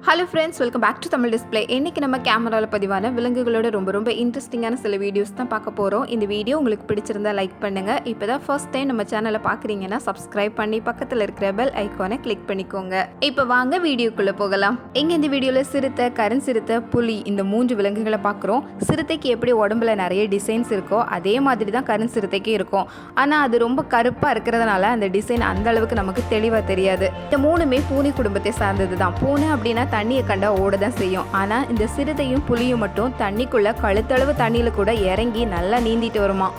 Hello friends, welcome back to Tamil display. இன்றைக்கி நம்ம கேமராவில் பதிவான விலங்குகளோட ரொம்ப இன்ட்ரெஸ்டிங்கான சில வீடியோஸ் தான் பார்க்க போகிறோம். இந்த வீடியோ உங்களுக்கு பிடிச்சிருந்தா லைக் பண்ணுங்கள். இப்போ தான் ஃபர்ஸ்ட் டைம் நம்ம சேனலை பார்க்குறீங்கன்னா சப்ஸ்கிரைப் பண்ணி பக்கத்தில் இருக்கிற பெல் ஐக்கானை கிளிக் பண்ணிக்கோங்க. இப்போ வாங்க வீடியோக்குள்ளே போகலாம். இங்கே இந்த வீடியோவில் சிறுத்தை, கருஞ்சிறுத்தை, புலி இந்த 3 விலங்குகளை பார்க்குறோம். சிறுத்தைக்கு எப்படி உடம்புல நிறைய டிசைன்ஸ் இருக்கோ அதே மாதிரி தான் கருஞ்சிறுத்தைக்கு இருக்கும். ஆனால் அது ரொம்ப கருப்பாக இருக்கிறதுனால அந்த டிசைன் அந்த அளவுக்கு நமக்கு தெளிவாக தெரியாது. இந்த 3மே பூனை குடும்பத்தை சார்ந்தது தான். பூனை அப்படின்னா தண்ணியை கண்டா ஓட தான் செய்யும். ஆனால் இந்த சிறுத்தையும் புலியும் மட்டும் தண்ணிக்குள்ள கழுத்தளவு தண்ணியில் கூட இறங்கி நல்லா நீந்திட்டு வருமா.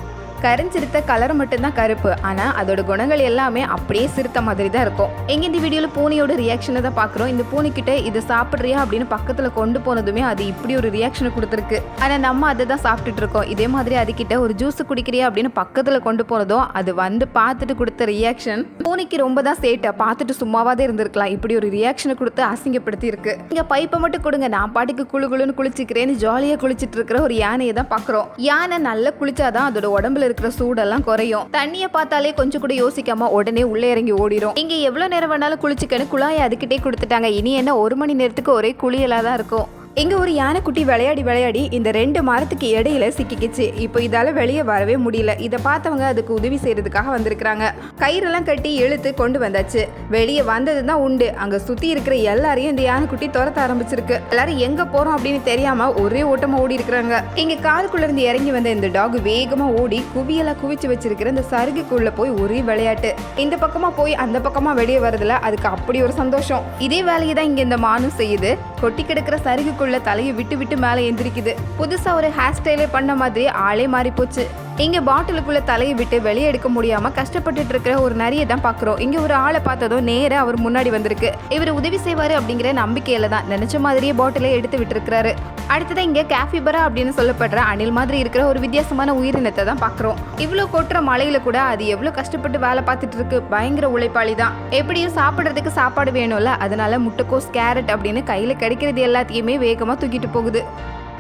கருஞ்சிறுத்தை கலர் மட்டும்தான் கருப்பு, ஆனால் அதோட குணங்கள் எல்லாமே அப்படியே சிறுத்தை மாதிரி தான் இருக்கும். எங்க இந்த வீடியோவில் பூனையோட ரியாக்ஷனை தான் பார்க்குறோம். இந்த பூனைக்கிட்ட இதை சாப்பிட்றியா அப்படின்னு பக்கத்தில் கொண்டு போனதுமே அது இப்படி ஒரு ரியாக்ஷனை கொடுத்துருக்கு. ஆனால் நம்ம அதை தான் சாப்பிட்டுட்டு இருக்கோம். இதே மாதிரி அதுக்கிட்ட ஒரு ஜூஸ் குடிக்கிறியா அப்படின்னு பக்கத்தில் கொண்டு போனதும் அது வந்து பார்த்துட்டு கொடுத்த ரியாக்ஷன் பூனைக்கு ரொம்ப தான் சேட்டை. பார்த்துட்டு சும்மாவாதே இருந்திருக்கலாம். இப்படி ஒரு ரியாக்ஷனை கொடுத்து அசிங்கப்படுத்தி இருக்கு. இங்கே பைப்பை மட்டும் கொடுங்க, நான் பாட்டுக்கு குழுன்னு குளிச்சுக்கிறேன்னு ஜாலியாக குளிச்சுட்டு இருக்கிற ஒரு யானையை தான் பார்க்குறோம். யானை நல்லா குளிச்சாதான் அதோட உடம்புல இருக்கிற சூடெல்லாம் குறையும். தண்ணியை பார்த்தாலே கொஞ்சம் கூட யோசிக்காம உடனே உள்ளே இறங்கி ஓடிடும். இங்க எவ்வளவு நேரம் வேணாலும் குளிச்சுக்கன்னு குழாயை அதுக்கிட்டே கொடுத்துட்டாங்க. இனி என்ன 1 மணி நேரத்துக்கு ஒரே குளியலா தான் இருக்கும். இங்க ஒரு யானைக்குட்டி விளையாடி இந்த 2 மரத்துக்கு இடையில சிக்கிக்கிச்சு. இப்போ இதால வெளியே வரவே முடியல. இதை பார்த்தவங்க அதுக்கு உதவி செய்யறதுக்காக வந்திருக்கிறாங்க. கயிறெல்லாம் கட்டி இழுத்து கொண்டு வந்தாச்சு. வெளியே வந்தது தான் உண்டு. அங்க சுத்தி இருக்கிற எல்லாரையும் இந்த யானைக்குட்டி துரத்த ஆரம்பிச்சிருக்கு. எல்லாரும் எங்க போறோம் அப்படின்னு தெரியாம ஒரே ஓட்டமா ஓடி இருக்கிறாங்க. இங்க காதுக்குள்ள இருந்து இறங்கி வந்த இந்த டாக் வேகமா ஓடி குவியெல்லாம் குவிச்சு வச்சிருக்கிற இந்த சருகுக்குள்ள போய் ஒரே விளையாட்டு. இந்த பக்கமா போய் அந்த பக்கமா வெளியே வரதுல அதுக்கு அப்படி ஒரு சந்தோஷம். இதே வேலையை தான் இங்க இந்த மானும் செய்யுது. கொட்டி கிடக்கிற சருகுக்குள்ள தலையை விட்டு மேலே எந்திரிக்குது. புதுசா ஒரு ஹேர் ஸ்டைலே பண்ண மாதிரி ஆளே மாறி போச்சு. இங்க பாட்டிலுக்குள்ள தலையை விட்டு வெளியே எடுக்க முடியாம கஷ்டப்பட்டுட்டு இருக்கிற ஒரு நரியை தான் பாக்குறோம். இங்க ஒரு ஆளை பார்த்ததும் நேரா அவர் முன்னாடி வந்திருக்கு. இவர் உதவி செய்வாரு அப்படிங்கிற நம்பிக்கையில தான் நினைச்ச மாதிரியே பாட்டிலை எடுத்து விட்டுருக்காரு. அடுத்ததான் இங்க கேபிபரா அப்படின்னு சொல்லப்படுற அணில் மாதிரி இருக்கிற ஒரு வித்தியாசமான உயிரினத்தை தான் பாக்குறோம். இவ்வளவு கொட்டுற மலையில கூட அது எவ்வளவு கஷ்டப்பட்டு வேலை பார்த்துட்டு இருக்கு. பயங்கர உழைப்பாளி தான். எப்படியும் சாப்பிடுறதுக்கு சாப்பாடு வேணும்ல, அதனால முட்டைக்கோஸ், கேரட் அப்படின்னு கையில கிடைக்கிறது எல்லாத்தையுமே வேகமா தூக்கிட்டு போகுது.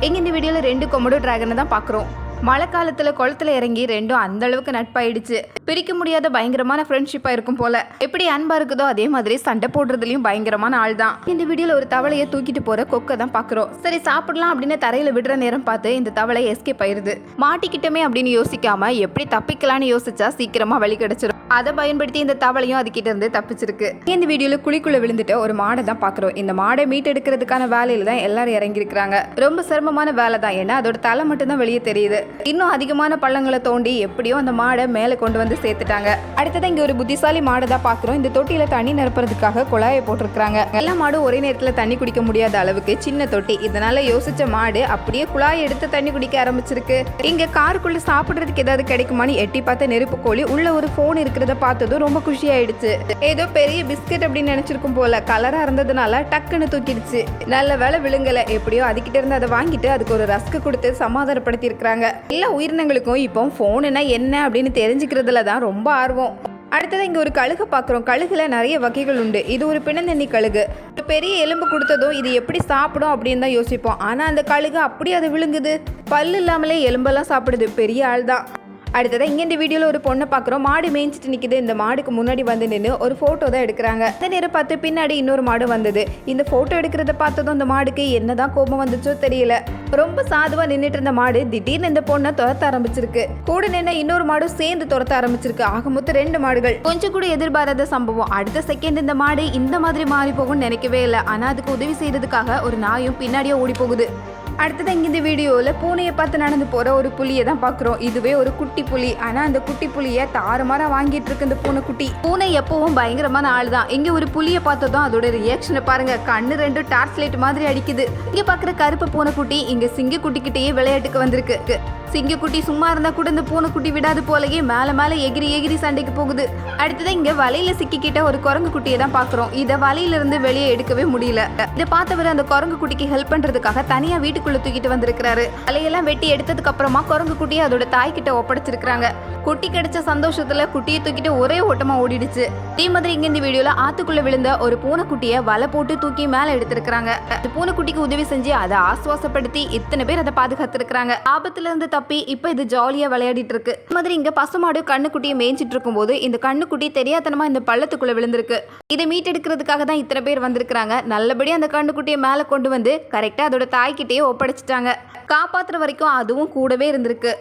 இங்க இந்த வீடியோல 2 கொமடோ டிராகனை தான் பாக்குறோம். மழை காலத்துல குளத்துல இறங்கி ரெண்டும் அந்த அளவுக்கு நட்பாயிடுச்சு. பிரிக்க முடியாத பயங்கரமான ஃப்ரெண்ட்ஷிப்பா இருக்கும் போல. எப்படி அன்பா இருக்குதோ அதே மாதிரி சண்டை போடுறதுலயும் பயங்கரமான ஆள் தான். இந்த வீடியோல ஒரு தவளையை தூக்கிட்டு போற கொக்கை தான் பாக்குறோம். சரி சாப்பிடலாம் அப்படின்னு தரையில விடுற நேரம் பார்த்து இந்த தவளை எஸ்கேப் ஆயிருது. மாட்டிக்கிட்டமே அப்படின்னு யோசிக்காம எப்படி தப்பிக்கலான்னு யோசிச்சா சீக்கிரமா வழி கிடைச்சிடும். அதை பயன்படுத்தி இந்த தவளையும் அதுக்கிட்ட இருந்து தப்பிச்சிருக்கு. இந்த வீடியோல குழிக்குள்ள விழுந்துட்டு ஒரு மாடை தான் பாக்குறோம். இந்த மாடை மீட்டெடுக்கிறதுக்கான வேலையில தான் எல்லாரும் இறங்கி இருக்கிறாங்க. ரொம்ப சிரமமான வேலை தான். ஏன்னா அதோட தலை மட்டும் தான் வெளியே தெரியுது. இன்னும் அதிகமான பள்ளங்களை தோண்டி எப்படியோ அந்த மாடை மேலே கொண்டு வந்து சேர்த்துட்டாங்க. அடுத்ததான் இங்க ஒரு புத்திசாலி மாடை தான் பாக்குறோம். இந்த தொட்டியில தண்ணி நிரப்புறதுக்காக குழாயை போட்டிருக்காங்க. எல்லா மாடும் ஒரே நேரத்துல தண்ணி குடிக்க முடியாத அளவுக்கு சின்ன தொட்டி. இதனால யோசிச்ச மாடு அப்படியே குழாயை எடுத்து தண்ணி குடிக்க ஆரம்பிச்சிருக்கு. இங்க காருக்குள்ள சாப்பிடுறதுக்கு ஏதாவது கிடைக்குமான்னு எட்டி பார்த்த நெருப்பு கோழி உள்ள ஒரு போன் இருக்கிறத பார்த்ததும் ரொம்ப குஷி ஆயிடுச்சு. ஏதோ பெரிய பிஸ்கட் அப்படின்னு நினைச்சிருக்கும் போல. கலரா இருந்ததுனால டக்குன்னு தூக்கிடுச்சு. நல்ல வேலை விழுங்கல. எப்படியோ அதுகிட்ட இருந்து அதை வாங்கிட்டு அதுக்கு ஒரு ரஸ்க் கொடுத்து சமாதானப்படுத்தி இருக்கிறாங்க. எல்லா உயிரினங்களுக்கும் இப்போ போனுன்னா என்ன அப்படின்னு தெரிஞ்சுக்கிறதுல தான் ரொம்ப ஆர்வம். அடுத்தது இங்க ஒரு கழுகு பாக்குறோம். கழுகுல நிறைய வகைகள் உண்டு. இது ஒரு பிணந்தண்ணி கழுகு. ஒரு பெரிய எலும்பு கொடுத்ததும் இது எப்படி சாப்பிடும் அப்படின்னு தான் யோசிப்போம். ஆனா அந்த கழுகு அப்படி அதை விழுங்குது. பல்லு இல்லாமலே எலும்பெல்லாம் சாப்பிடுது. பெரிய ஆள் தான். அடுத்ததான் இங்க இந்த வீடியோல ஒரு பொண்ணை பாக்குறோம். மாடு மேய்ஞ்சிட்டு நிக்குது. இந்த மாடுக்கு முன்னாடி வந்து நின்று ஒரு போட்டோ தான் எடுக்கிறாங்க. அந்த நேரம் பார்த்து பின்னாடி இன்னொரு மாடு வந்தது. இந்த போட்டோ எடுக்கிறத பார்த்ததும் அந்த மாடுக்கு என்னதான் கோபம் வந்துச்சோ தெரியல. ரொம்ப சாதுவா நின்றுட்டு இருந்த மாடு திடீர்னு இந்த பொண்ணை துரத்த ஆரம்பிச்சிருக்கு. கூட நின்று இன்னொரு மாடு சேர்ந்து துரத்த ஆரம்பிச்சிருக்கு. ஆக மொத்தம் 2 மாடுகள். கொஞ்சம் கூட எதிர்பாராத சம்பவம். அடுத்த செகண்ட் இந்த மாடு இந்த மாதிரி மாறி போகும்னு நினைக்கவே இல்லை. ஆனா அதுக்கு உதவி செய்யறதுக்காக ஒரு நாயும் பின்னாடியே ஓடி போகுது. அடுத்தது இங்க இந்த வீடியோவில் பூனையை பார்த்து நடந்து போற ஒரு புலியை தான் பார்க்குறோம். இதுவே ஒரு குட்டி புலி. ஆனா அந்த குட்டி புலியை தாறுமாறா வாங்கிட்டு இருக்கு இந்த பூனைக்குட்டி. பூனை எப்பவும் பயங்கரமான ஆள் தான். இங்க ஒரு புலியை பார்த்ததும் அதோட ரியாக்ஷனை பாருங்க. கண்ணு 2 டார்ச் லைட் மாதிரி அடிக்குது. இங்க பாக்குற கருப்பு பூனைக்குட்டி இங்க சிங்கக்குட்டிக்கிட்டேயே விளையாட்டுக்கு வந்திருக்கு. சிங்கக்குட்டி சும்மா இருந்தா கூட இந்த பூனைக்குட்டி விடாது போலயே மேல எகிரி சண்டைக்கு போகுது. அடுத்தது இங்க வலையில சிக்கிக்கிட்ட ஒரு குரங்கு குட்டியை தான் பாக்குறோம். இதை வலையில இருந்து வெளியே எடுக்கவே முடியல. இதை பார்த்தவர் அந்த குரங்கு குட்டிக்கு ஹெல்ப் பண்றதுக்காக தனியா வீட்டுக்குள்ள காட்டுக்குள்ள தூக்கிட்டு வந்திருக்கிறாரு. தலையெல்லாம் வெட்டி எடுத்ததுக்கு அப்புறமா குரங்கு குட்டியை அதோட தாய் கிட்ட ஒப்படைச்சிருக்காங்க. குட்டி கிடைச்ச சந்தோஷத்துல குட்டியை தூக்கிட்டு ஒரே ஓட்டமா ஓடிடுச்சு. அதே மாதிரி இங்க இந்த வீடியோல ஆத்துக்குள்ள விழுந்த ஒரு பூனைக்குட்டியை வலை போட்டு தூக்கி மேல எடுத்திருக்காங்க. அந்த பூனைக்குட்டிக்கு உதவி செஞ்சு அதை ஆசுவாசப்படுத்தி இத்தனை பேர் அதை பாதுகாத்திருக்காங்க. ஆபத்துல இருந்து தப்பி இப்ப இது ஜாலியா விளையாடிட்டு இருக்கு. அதே மாதிரி இங்க பசுமாடு கண்ணுக்குட்டியை மேய்ஞ்சிட்டு இருக்கும் போது இந்த கண்ணுக்குட்டி தெரியாதனமா இந்த பள்ளத்துக்குள்ள விழுந்திருக்கு. இதை மீட்டெடுக்கிறதுக்காக தான் இத்தனை பேர் வந்திருக்காங்க. நல்லபடியா அந்த கண்ணுக்குட்டியை மேல கொண்டு வந்து கரெக்டா அதோட தாய்கிட்டயே ஒப்படைச்சிட்டாங்க. காப்பாத்துற வரைக்கும் அதுவும் கூடவே இருந்திருக்கு.